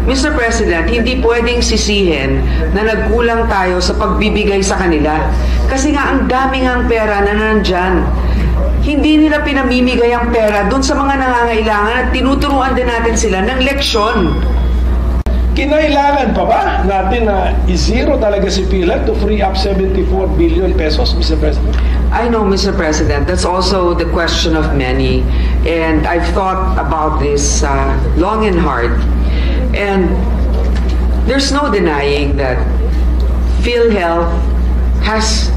Mr. President, hindi pwedeng sisihin na nagkulang tayo sa pagbibigay sa kanila. Kasi nga ang daming ang pera na nandyan. Hindi nila pinamimigay ang pera dun sa mga nangangailangan at tinuturuan din natin sila ng leksyon. Kinailangan pa ba natin na i-zero talaga si PhilHealth to free up 74 billion pesos, Mr. President? I know, Mr. President, that's also the question of many. And I've thought about this long and hard. And there's no denying that PhilHealth has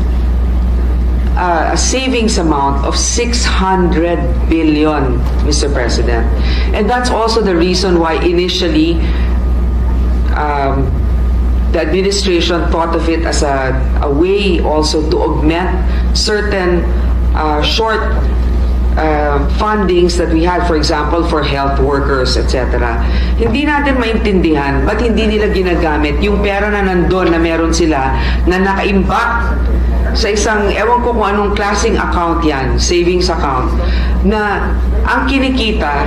a savings amount of 600 billion, Mr. President. And that's also the reason why initially the administration thought of it as a way also to augment certain short fundings that we had, for example, for health workers, etc. Hindi natin maintindihan ba't hindi nila ginagamit yung pera na nandun na meron sila na nakaimbak sa isang, ewan ko kung anong klaseng account yan, savings account, na ang kinikita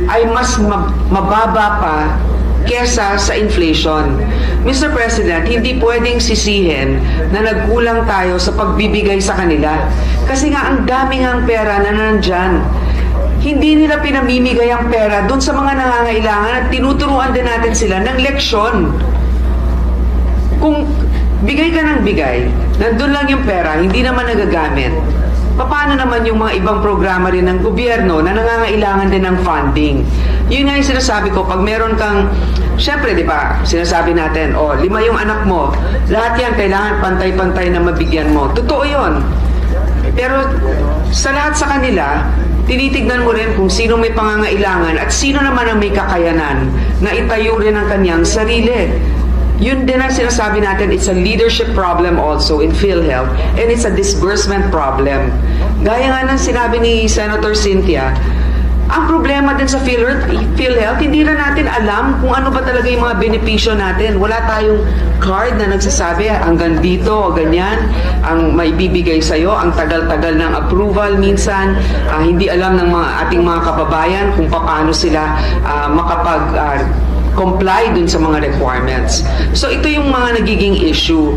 ay mas mababa pa kesa sa inflation. Mr. President, hindi pwedeng sisihin na nagkulang tayo sa pagbibigay sa kanila. Kasi nga ang daming ang pera na nandyan. Hindi nila pinamimigay ang pera dun sa mga nangangailangan at tinuturuan din natin sila ng leksyon. Kung bigay ka ng bigay, nandun lang yung pera, hindi naman nagagamit. Paano naman yung mga ibang programa rin ng gobyerno na nangangailangan din ng funding? Yun nga yung sinasabi ko, pag meron kang, syempre di ba, sinasabi natin, 5 yung anak mo, lahat yan kailangan pantay-pantay na mabigyan mo. Totoo yun. Pero sa lahat sa kanila, tinitignan mo rin kung sino may pangangailangan at sino naman ang may kakayanan na itayo rin ang kanyang sarili. Yun din ang sinasabi natin, it's a leadership problem also in PhilHealth and it's a disbursement problem. Gaya nga ng sinabi ni Senator Cynthia, ang problema din sa PhilHealth, hindi na natin alam kung ano ba talaga yung mga benepisyo natin. Wala tayong card na nagsasabi hanggang dito o ganyan ang may bibigay sa'yo. Ang tagal-tagal ng approval minsan. Hindi alam ng ating mga kababayan kung paano sila comply dun sa mga requirements. So ito yung mga nagiging issue.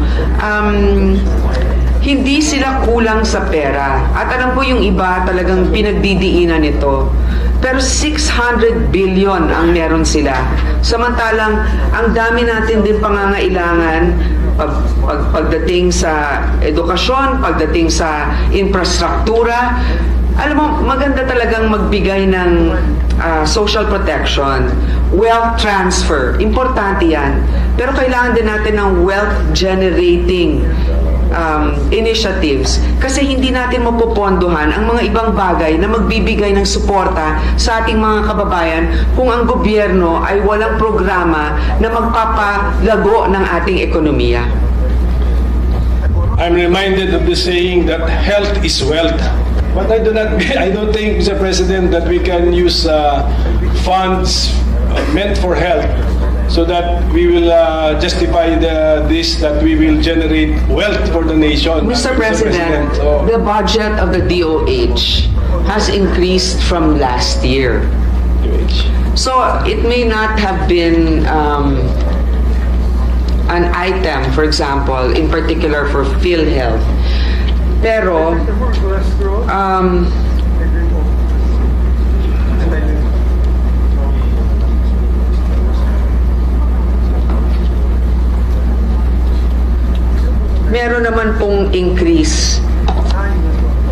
Hindi sila kulang sa pera. At alam ko yung iba talagang pinagdidiinan nito. Pero 600 billion ang meron sila. Samantalang ang dami natin din pangangailangan pagdating sa edukasyon, pagdating sa infrastruktura. Alam mo, maganda talagang magbigay ng social protection, wealth transfer. Importante yan. Pero kailangan din natin ng wealth generating initiatives kasi hindi natin mapopondohan ang mga ibang bagay na magbibigay ng suporta sa ating mga kababayan kung ang gobyerno ay walang programa na magpapalago ng ating ekonomiya. I'm reminded of the saying that health is wealth. But I don't think, Mr. President, that we can use funds meant for health so that we will justify this, that we will generate wealth for the nation. Mr. President, the budget of the DOH has increased from last year. So it may not have been an item, for example, in particular for PhilHealth. Pero, meron naman pong increase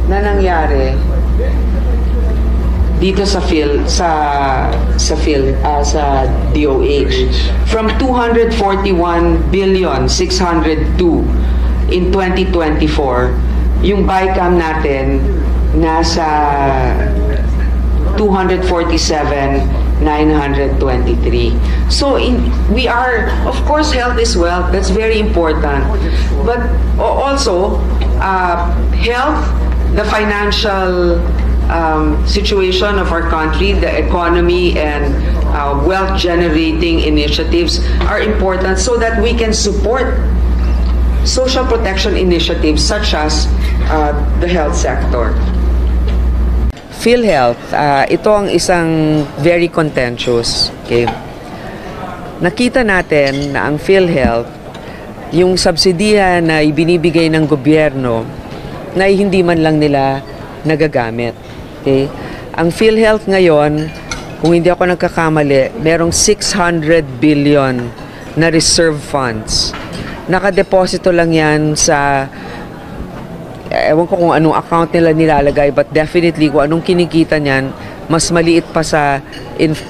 na nangyari dito sa DOH from 241,602 in 2024. Yung BICAM natin nasa 247,923. So we are, of course, health is wealth. That's very important. But also, health, the financial situation of our country, the economy, and wealth-generating initiatives are important so that we can support social protection initiatives such as the health sector. PhilHealth, ito ang isang very contentious. Okay? nakita natin na ang PhilHealth, yung subsidiya na ibinibigay ng gobyerno, na hindi man lang nila nagagamit. Okay? Ang PhilHealth ngayon, kung hindi ako nagkakamali, merong 600 billion na reserve funds. Nakadeposito lang yan sa, ewan ko kung anong account nila nilalagay, but definitely kung anong kinikita niyan, mas maliit pa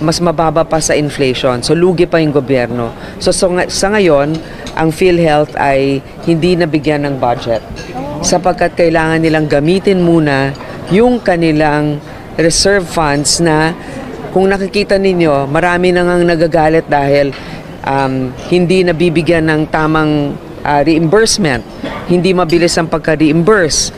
mas mababa pa sa inflation. So, lugi pa yung gobyerno. So, sa ngayon, ang PhilHealth ay hindi nabigyan ng budget sapagkat kailangan nilang gamitin muna yung kanilang reserve funds na kung nakikita ninyo, marami nang nagagalit dahil hindi nabibigyan ng tamang reimbursement. Hindi mabilis ang pagka-reimburse.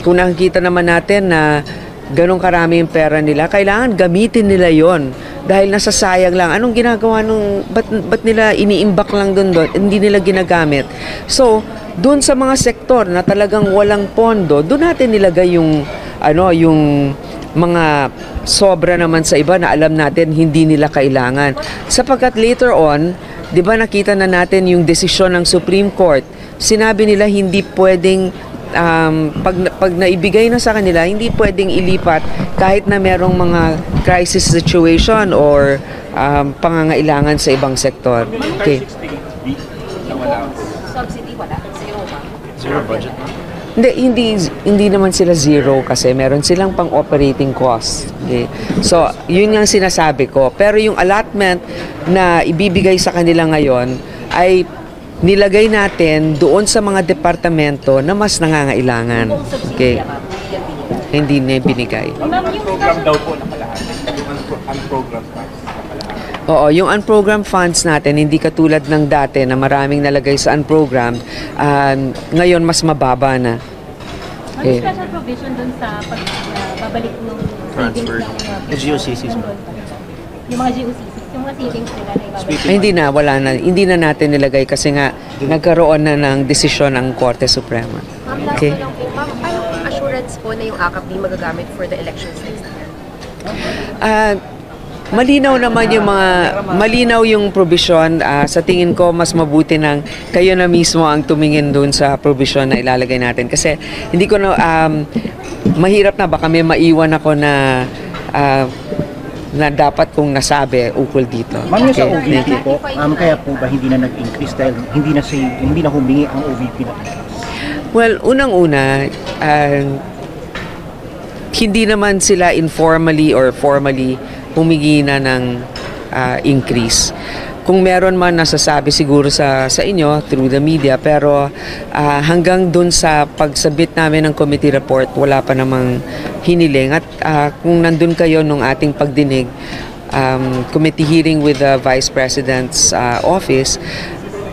Kung nakikita naman natin na ganong karami yung pera nila, kailangan gamitin nila yon dahil nasasayang lang. Anong ginagawa ba't nila iniimbak lang doon? Hindi nila ginagamit. So, doon sa mga sektor na talagang walang pondo, doon natin nilagay yung mga sobra naman sa iba na alam natin hindi nila kailangan. Sapagkat later on, di ba nakita na natin yung desisyon ng Supreme Court, sinabi nila hindi pwedeng pag naibigay na sa kanila, hindi pwedeng ilipat kahit na merong mga crisis situation or pangangailangan sa ibang sektor. Okay. Subsidy wala? Zero ba? Zero budget. Hindi naman sila zero kasi meron silang pang-operating cost. Okay. So, yun yung sinasabi ko. Pero yung allotment na ibibigay sa kanila ngayon ay nilagay natin doon sa mga departamento na mas nangangailangan. Okay. Hindi na binigay. Program daw po nakalahati. Yung unprogrammed funds nakalahati. Oo, yung unprogrammed funds natin, hindi katulad ng dati na maraming nalagay sa unprogrammed, ngayon mas mababa na. Ano special provision dun sa pagbabalik ng Transfer. GOCCs? Yung mga GOCCs, yung mga savings nila na ibabalik. Ay, wala na. Hindi na natin nilagay kasi nga nagkaroon na ng desisyon ng Korte Suprema. Ma'am, last Okay. ko lang po. Ma'am, paano assurance po na yung AKAP di magagamit for the elections next year? Malinaw naman yung malinaw yung provision. Sa tingin ko, mas mabuti nang kayo na mismo ang tumingin doon sa provision na ilalagay natin. Kasi hindi ko na, mahirap na, baka may maiwan ako na dapat kong nasabi ukol dito. Ma'am, yung sa Okay, OVP thank you. po, kaya po ba hindi na nag-increase dahil hindi na humingi ang OVP na increase? Well, unang-una, hindi naman sila informally or formally humingi na ng increase. Kung meron man nasasabi siguro sa inyo through the media, pero hanggang dun sa pagsabit namin ng committee report, wala pa namang hiniling. At kung nandun kayo nung ating pagdinig, committee hearing with the Vice President's office,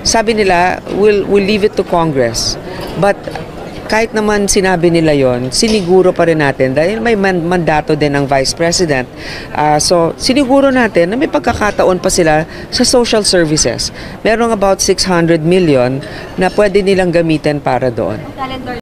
sabi nila, we'll leave it to Congress. But kahit naman sinabi nila yon, siniguro pa rin natin dahil may mandato din ng Vice President. So, siniguro natin na may pagkakataon pa sila sa social services. Merong about 600 million na pwede nilang gamitin para doon. Calendar